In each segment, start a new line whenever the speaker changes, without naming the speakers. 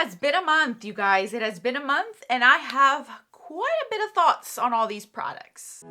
has been a month, you guys. It has been a month, and I have quite a bit of thoughts on all these products.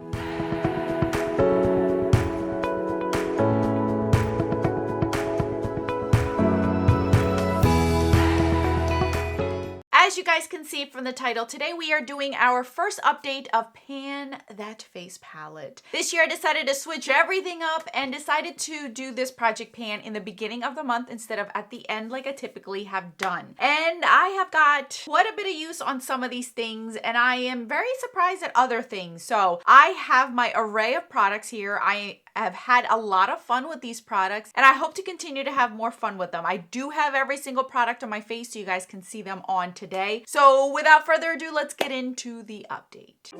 As you guys can see from the title, today we are doing our first update of Pan That Face palette. This year I decided to switch everything up and decided to do this project pan in the beginning of the month instead of at the end like I typically have done. And I have got quite a bit of use on some of these things, and I am very surprised at other things. So I have my array of products here. I have had a lot of fun with these products, and I hope to continue to have more fun with them. I do have every single product on my face so you guys can see them on today. So without further ado, let's get into the update.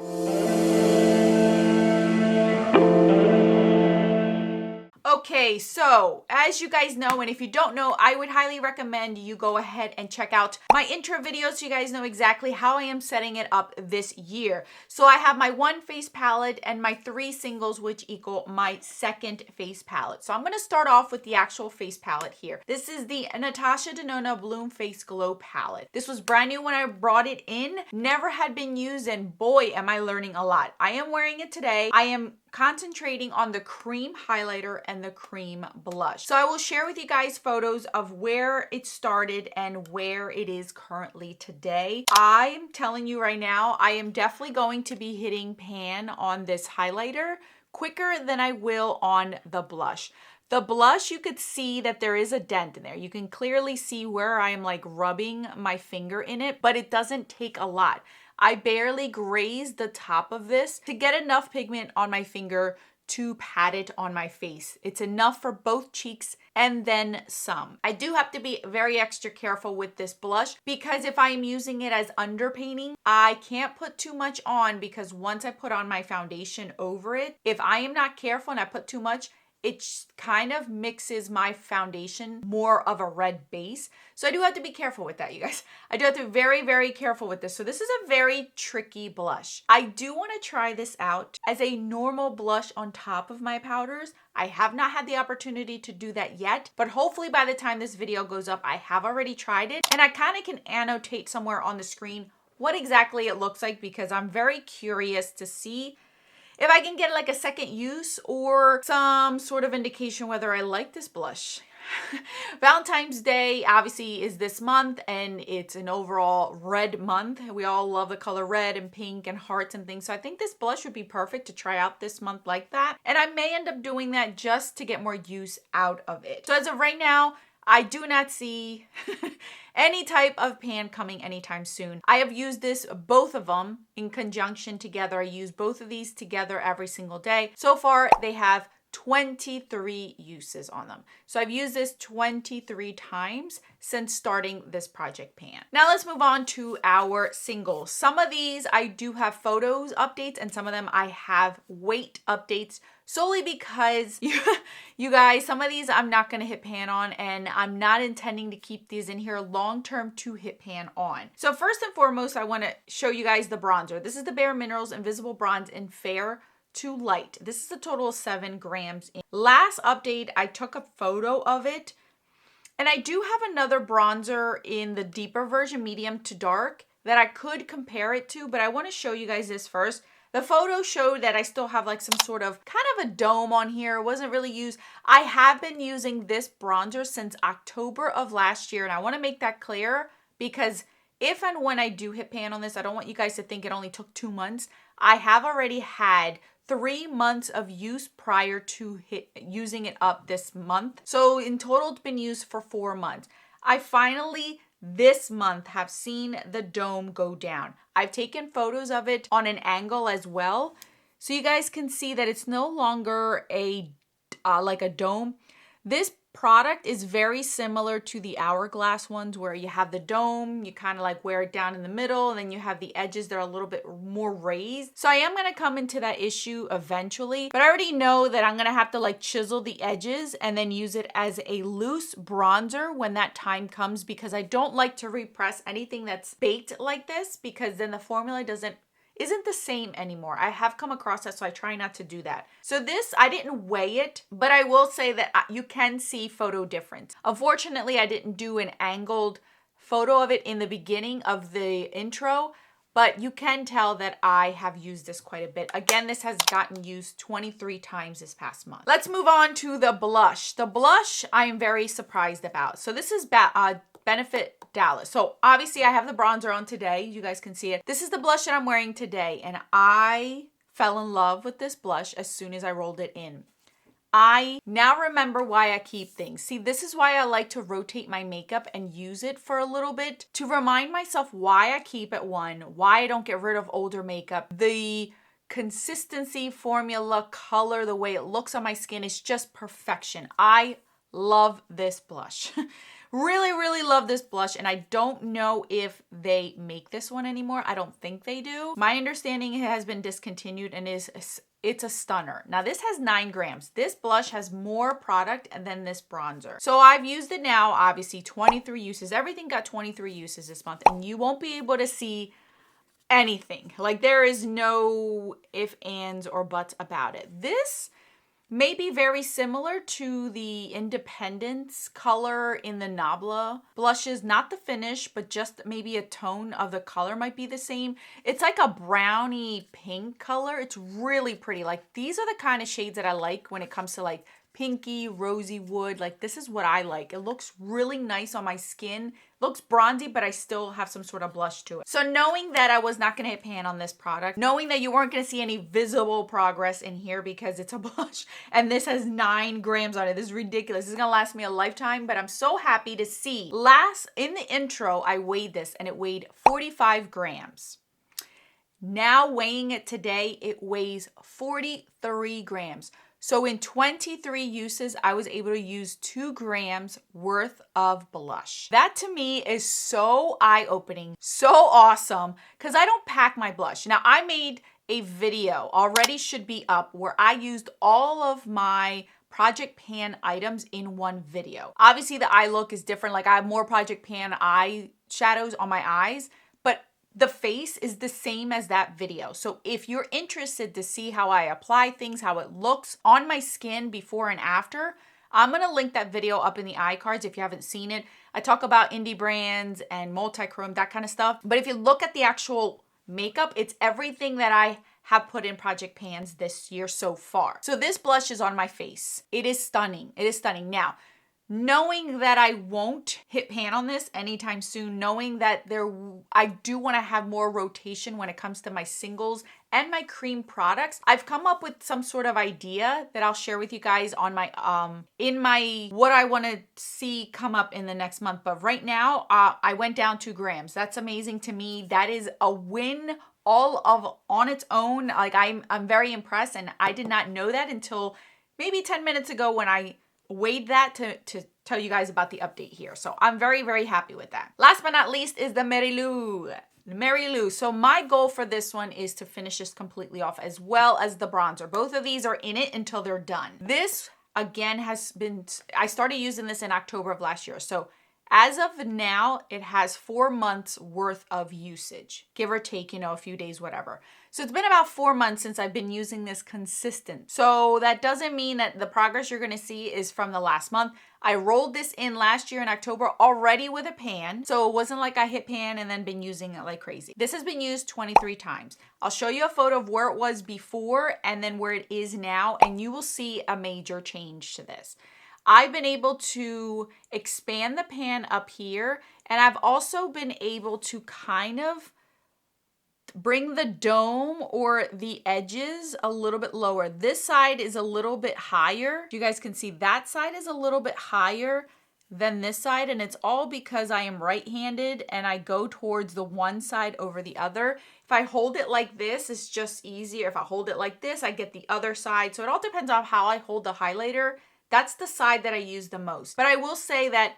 Okay, so as you guys know, and if you don't know, I would highly recommend you go ahead and check out my intro video so you guys know exactly how I am setting it up this year. So I have my one face palette and my 3 singles, which equal my second face palette. So I'm going to start off with the actual face palette here. This is the Natasha Denona Bloom Face Glow palette. This was brand new when I brought it in, never had been used, and boy, am I learning a lot. I am wearing it today. I am concentrating on the cream highlighter and the cream blush. So I will share with you guys photos of where it started and where it is currently today. I'm telling you right now, I am definitely going to be hitting pan on this highlighter quicker than I will on the blush. The blush, you could see that there is a dent in there. You can clearly see where I am like rubbing my finger in it, but it doesn't take a lot. I barely grazed the top of this to get enough pigment on my finger to pat it on my face. It's enough for both cheeks and then some. I do have to be very extra careful with this blush because if I am using it as underpainting, I can't put too much on because once I put on my foundation over it, if I am not careful and I put too much, it kind of mixes my foundation more of a red base. So I do have to be careful with that, you guys. I do have to be very, very careful with this. So this is a very tricky blush. I do want to try this out as a normal blush on top of my powders. I have not had the opportunity to do that yet, but hopefully by the time this video goes up, I have already tried it. And I kind of can annotate somewhere on the screen what exactly it looks like because I'm very curious to see if I can get like a second use or some sort of indication whether I like this blush. Valentine's Day obviously is this month, and it's an overall red month. We all love the color red and pink and hearts and things. So I think this blush would be perfect to try out this month like that. And I may end up doing that just to get more use out of it. So as of right now, I do not see any type of pan coming anytime soon. I have used this, both of them in conjunction together. I use both of these together every single day. So far, they have 23 uses on them. So I've used this 23 times since starting this project pan. Now let's move on to our singles. Some of these I do have photos updates and some of them I have weight updates solely because you guys, some of these I'm not going to hit pan on, and I'm not intending to keep these in here long term to hit pan on. So first and foremost, I want to show you guys the bronzer. This is the Bare Minerals Invisible Bronze in Fair to Light. This is a total of 7 grams. Last update, I took a photo of it, and I do have another bronzer in the deeper version, medium to dark, that I could compare it to, but I want to show you guys this first. The photo showed that I still have like some sort of kind of a dome on here. It wasn't really used. I have been using this bronzer since October of last year, and I want to make that clear because if and when I do hit pan on this, I don't want you guys to think it only took 2 months. I have already had 3 months of use prior to using it up this month. So in total, it's been used for 4 months. I finally, this month, have seen the dome go down. I've taken photos of it on an angle as well. So you guys can see that it's no longer like a dome. This product is very similar to the Hourglass ones where you have the dome, you kind of like wear it down in the middle, and then you have the edges that are a little bit more raised. So I am going to come into that issue eventually, but I already know that I'm going to have to like chisel the edges and then use it as a loose bronzer when that time comes, because I don't like to repress anything that's baked like this, because then the formula isn't the same anymore. I have come across that, so I try not to do that. So this, I didn't weigh it, but I will say that you can see photo difference. Unfortunately, I didn't do an angled photo of it in the beginning of the intro, but you can tell that I have used this quite a bit. Again, this has gotten used 23 times this past month. Let's move on to the blush. The blush I am very surprised about. So this is Benefit Dallas. So obviously I have the bronzer on today. You guys can see it. This is the blush that I'm wearing today, and I fell in love with this blush as soon as I rolled it in. I now remember why I keep things. See, this is why I like to rotate my makeup and use it for a little bit to remind myself why I keep it, one, why I don't get rid of older makeup. The consistency, formula, color, the way it looks on my skin is just perfection. I love this blush. Really, really love this blush, and I don't know if they make this one anymore. I don't think they do. My understanding, it has been discontinued, and it's a stunner. Now this has 9 grams. This blush has more product than this bronzer. So I've used it now, obviously 23 uses. Everything got 23 uses this month, and you won't be able to see anything. Like, there is no if, ands, or buts about it. This may be very similar to the Independence color in the Nabla blushes. Not the finish, but just maybe a tone of the color might be the same. It's like a brownie pink color. It's really pretty. Like, these are the kind of shades that I like when it comes to like pinky, rosy wood. Like, this is what I like. It looks really nice on my skin. Looks bronzy, but I still have some sort of blush to it. So knowing that I was not gonna hit pan on this product, knowing that you weren't gonna see any visible progress in here because it's a blush, and this has 9 grams on it. This is ridiculous. This is gonna last me a lifetime, but I'm so happy to see. In the intro, I weighed this and it weighed 45 grams. Now weighing it today, it weighs 43 grams. So in 23 uses, I was able to use 2 grams worth of blush. That to me is so eye-opening, so awesome, because I don't pack my blush. Now, I made a video, already should be up, where I used all of my Project Pan items in one video. Obviously, the eye look is different. Like, I have more Project Pan eye shadows on my eyes, but the face is the same as that video. So if you're interested to see how I apply things, how it looks on my skin before and after, I'm gonna link that video up in the iCards if you haven't seen it. I talk about indie brands and multi-chrome, that kind of stuff. But if you look at the actual makeup, it's everything that I have put in Project Pans this year so far. So this blush is on my face. It is stunning. It is stunning. Now, knowing that I won't hit pan on this anytime soon, knowing that I do want to have more rotation when it comes to my singles and my cream products, I've come up with some sort of idea that I'll share with you guys on my what I want to see come up in the next month. But right now, I went down 2 grams. That's amazing to me. That is a win on its own. Like, I'm very impressed, and I did not know that until maybe 10 minutes ago when I weighed that to tell you guys about the update here. So I'm very, very happy with that. Last but not least is the Mary Lou. So my goal for this one is to finish this completely off, as well as the bronzer. Both of these are in it until they're done. This, again, I started using this in October of last year. So as of now, it has 4 months worth of usage, give or take, a few days, whatever. So it's been about 4 months since I've been using this consistent. So that doesn't mean that the progress you're gonna see is from the last month. I rolled this in last year in October already with a pan. So it wasn't like I hit pan and then been using it like crazy. This has been used 23 times. I'll show you a photo of where it was before and then where it is now, and you will see a major change to this. I've been able to expand the pan up here, and I've also been able to kind of bring the dome or the edges a little bit lower. This side is a little bit higher. You guys can see that side is a little bit higher than this side, and it's all because I am right-handed and I go towards the one side over the other. If I hold it like this, it's just easier. If I hold it like this, I get the other side. So it all depends on how I hold the highlighter. That's the side that I use the most. But I will say that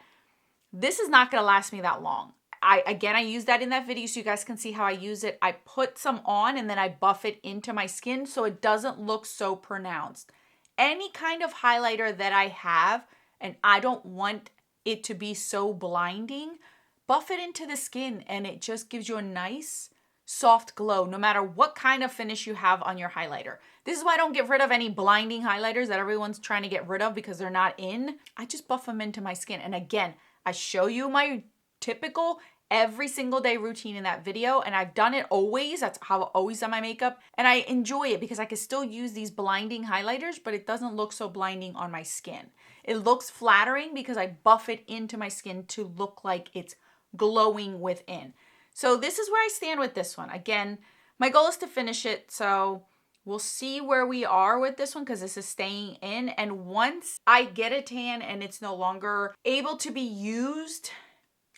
this is not gonna last me that long. I use that in that video so you guys can see how I use it. I put some on and then I buff it into my skin so it doesn't look so pronounced. Any kind of highlighter that I have and I don't want it to be so blinding, buff it into the skin and it just gives you a nice soft glow no matter what kind of finish you have on your highlighter. This is why I don't get rid of any blinding highlighters that everyone's trying to get rid of because they're not in. I just buff them into my skin. And again, I show you my typical every single day routine in that video, and I've done it always. That's how I've always done my makeup, and I enjoy it because I can still use these blinding highlighters, but it doesn't look so blinding on my skin. It looks flattering because I buff it into my skin to look like it's glowing within. So this is where I stand with this one. Again, my goal is to finish it, so we'll see where we are with this one because this is staying in. And once I get a tan and it's no longer able to be used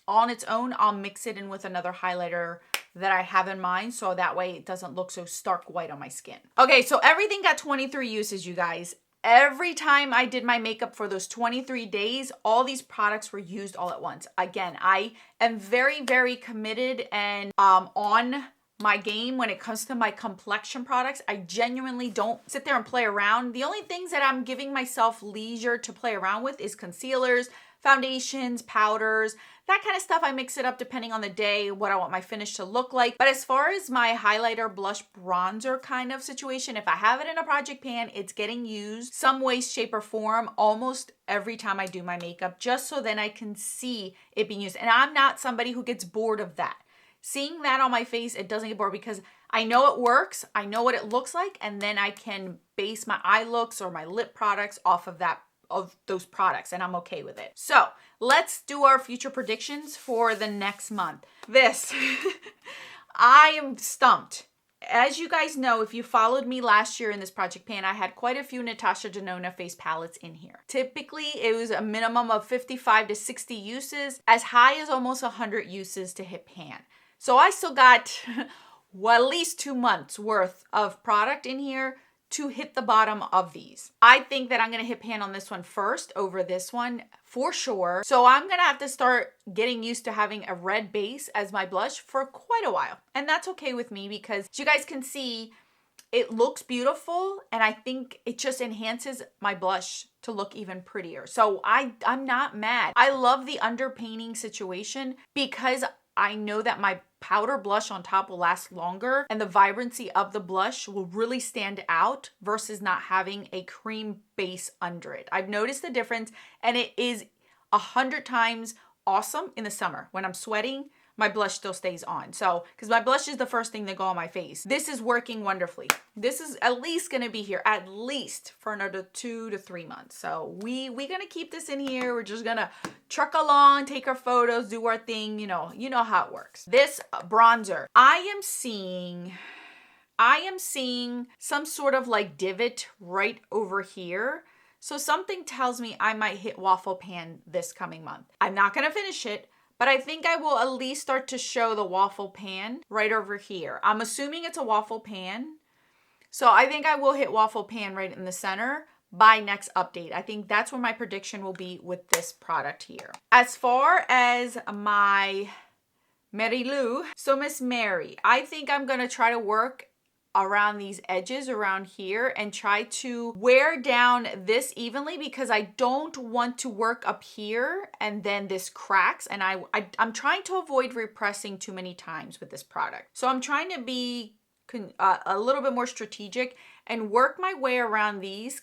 on its own, I'll mix it in with another highlighter that I have in mind, so that way it doesn't look so stark white on my skin. Okay, so everything got 23 uses, you guys. Every time I did my makeup for those 23 days, all these products were used all at once. Again, I am very, very committed and on my game when it comes to my complexion products. I genuinely don't sit there and play around. The only things that I'm giving myself leisure to play around with is concealers, foundations, powders, that kind of stuff. I mix it up depending on the day, what I want my finish to look like. But as far as my highlighter, blush, bronzer kind of situation, if I have it in a project pan, it's getting used some way, shape, or form almost every time I do my makeup, just so then I can see it being used. And I'm not somebody who gets bored of that. Seeing that on my face, it doesn't get bored because I know it works, I know what it looks like, and then I can base my eye looks or my lip products off of those products, and I'm okay with it. So let's do our future predictions for the next month. This, I am stumped. As you guys know, if you followed me last year in this project pan, I had quite a few Natasha Denona face palettes in here. Typically, it was a minimum of 55 to 60 uses, as high as almost 100 uses to hit pan. So I still got well, at least 2 months worth of product in here to hit the bottom of these. I think that I'm gonna hit pan on this one first over this one for sure. So I'm gonna have to start getting used to having a red base as my blush for quite a while. And that's okay with me because as you guys can see, it looks beautiful and I think it just enhances my blush to look even prettier. So I'm not mad. I love the underpainting situation because I know that my powder blush on top will last longer and the vibrancy of the blush will really stand out versus not having a cream base under it. I've noticed the difference and it is 100 times awesome in the summer. When I'm sweating, my blush still stays on. So, because my blush is the first thing that go on my face. This is working wonderfully. This is at least gonna be here at least for another 2 to 3 months. So we gonna keep this in here. We're just gonna truck along, take our photos, do our thing. You know how it works. This bronzer, I am seeing some sort of like divot right over here. So something tells me I might hit waffle pan this coming month. I'm not gonna finish it, but I think I will at least start to show the waffle pan right over here. I'm assuming it's a waffle pan. So I think I will hit waffle pan right in the center by next update. I think that's where my prediction will be with this product here. As far as my Mary Lou, so Miss Mary, I think I'm gonna try to work around these edges around here and try to wear down this evenly because I don't want to work up here and then this cracks, and I'm trying to avoid repressing too many times with this product. So I'm trying to be a little bit more strategic and work my way around these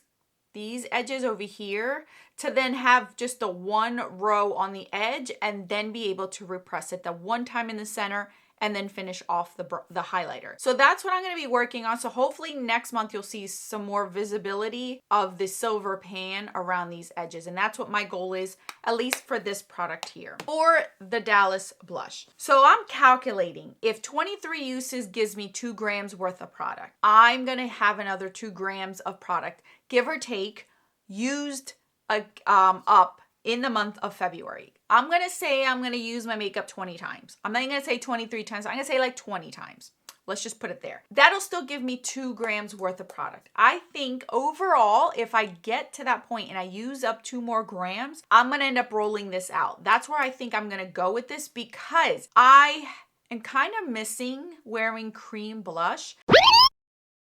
edges over here to then have just the one row on the edge and then be able to repress it the one time in the center and then finish off the highlighter. So that's what I'm gonna be working on. So hopefully next month you'll see some more visibility of the silver pan around these edges. And that's what my goal is, at least for this product here. For the Dallas blush. So I'm calculating if 23 uses gives me 2 grams worth of product, I'm gonna have another 2 grams of product, give or take, used up in the month of February. I'm gonna say I'm gonna use my makeup 20 times. I'm not gonna say 23 times. I'm gonna say like 20 times. Let's just put it there. That'll still give me 2 grams worth of product. I think overall, if I get to that point and I use up 2 more grams, I'm gonna end up rolling this out. That's where I think I'm gonna go with this because I am kind of missing wearing cream blush.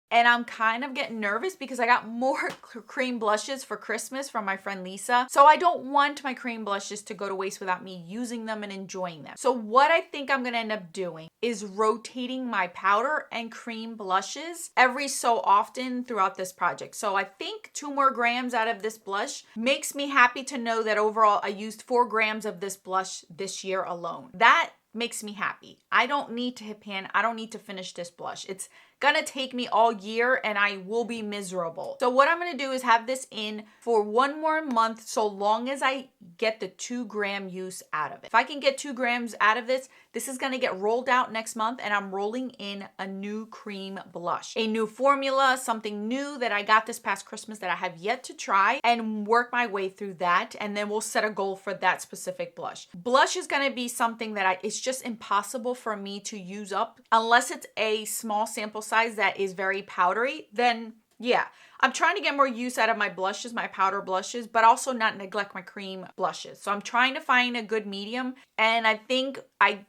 And I'm kind of getting nervous because I got more cream blushes for Christmas from my friend Lisa. So I don't want my cream blushes to go to waste without me using them and enjoying them. So what I think I'm gonna end up doing is rotating my powder and cream blushes every so often throughout this project. So I think 2 more grams out of this blush makes me happy to know that overall I used 4 grams of this blush this year alone. That makes me happy. I don't need to hit pan. I don't need to finish this blush. It's gonna take me all year and I will be miserable. So what I'm gonna do is have this in for 1 more month so long as I get the 2 gram use out of it. If I can get 2 grams out of this, this is gonna get rolled out next month and I'm rolling in a new cream blush. A new formula, something new that I got this past Christmas that I have yet to try and work my way through that, and then we'll set a goal for that specific blush. Blush is gonna be something that it's just impossible for me to use up unless it's a small sample size that is very powdery. Then yeah, I'm trying to get more use out of my blushes, my powder blushes, but also not neglect my cream blushes. So I'm trying to find a good medium, and I think I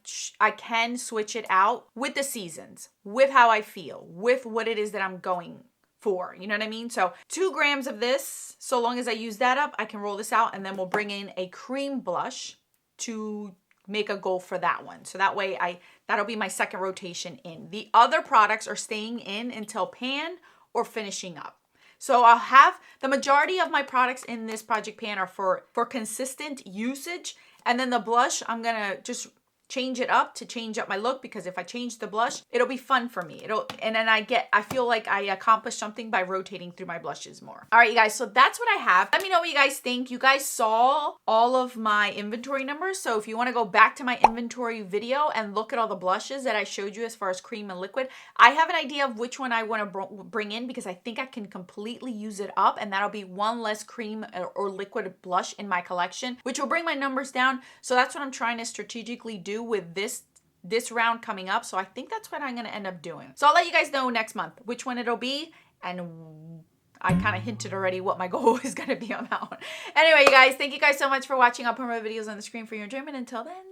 can switch it out with the seasons, with how I feel, with what it is that I'm going for. You know what I mean? So 2 grams of this, so long as I use that up, I can roll this out, and then we'll bring in a cream blush to make a goal for that one. So that way that'll be my second rotation in. The other products are staying in until pan or finishing up. So I'll have the majority of my products in this project pan are for consistent usage. And then the blush, I'm gonna just change it up to change up my look, because if I change the blush, it'll be fun for me. And then I feel like I accomplished something by rotating through my blushes more. All right, you guys, so that's what I have. Let me know what you guys think. You guys saw all of my inventory numbers. So if you want to go back to my inventory video and look at all the blushes that I showed you as far as cream and liquid, I have an idea of which one I want to bring in because I think I can completely use it up, and that'll be 1 less cream or liquid blush in my collection, which will bring my numbers down. So that's what I'm trying to strategically do with this round coming up. So I think that's what I'm going to end up doing. So I'll let you guys know next month which one it'll be, and I kind of hinted already what my goal is going to be on that one. Anyway, you guys, thank you guys so much for watching. I'll put my videos on the screen for your enjoyment. Until then,